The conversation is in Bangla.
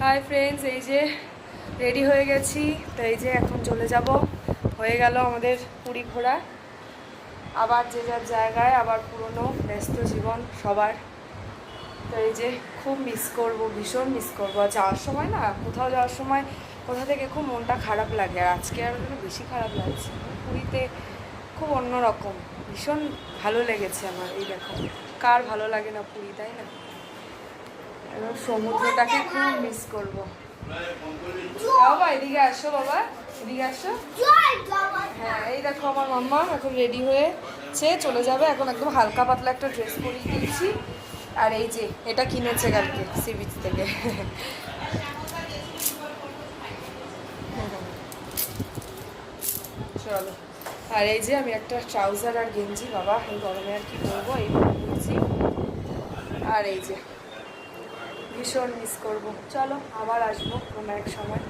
হাই ফ্রেন্ডস, এই যে রেডি হয়ে গেছি। তো এই যে এখন চলে যাব, হয়ে গেল আমাদের পুরী ঘোরা। আবার যে যার জায়গায়, আবার পুরনো ব্যস্ত জীবন সবার। তো এই যে খুব মিস করব, ভীষণ মিস করবো। আর যাওয়ার সময় না, কোথাও যাওয়ার সময় কোথা থেকে খুব মনটা খারাপ লাগে। আর আজকে আর বেশি খারাপ লাগছে। পুরীতে খুব অন্যরকম, ভীষণ ভালো লেগেছে আমার। এই দেখো, কার ভালো লাগে না পুরী, তাই না? এবং সমুদ্রটাকে খুব মিস করবো। বাবা এদিকে আসো, বাবা এদিকে আসো। হ্যাঁ, এই দেখো আমার মাম্মা এখন রেডি হয়েছে, চলে যাবে। এখন একদম হালকা পাতলা একটা ড্রেস পরিয়ে দিয়েছি। আর এই যে এটা কিনেছে কালকে সি বিচ থেকে। চলো। আর এই যে আমি একটা ট্রাউজার আর গেঞ্জি, বাবা এই গরমে আর কি করবো, এই পরেছি। আর এই যে ভীষণ মিস করবো। চলো আবার আসবো কোনো এক সময়।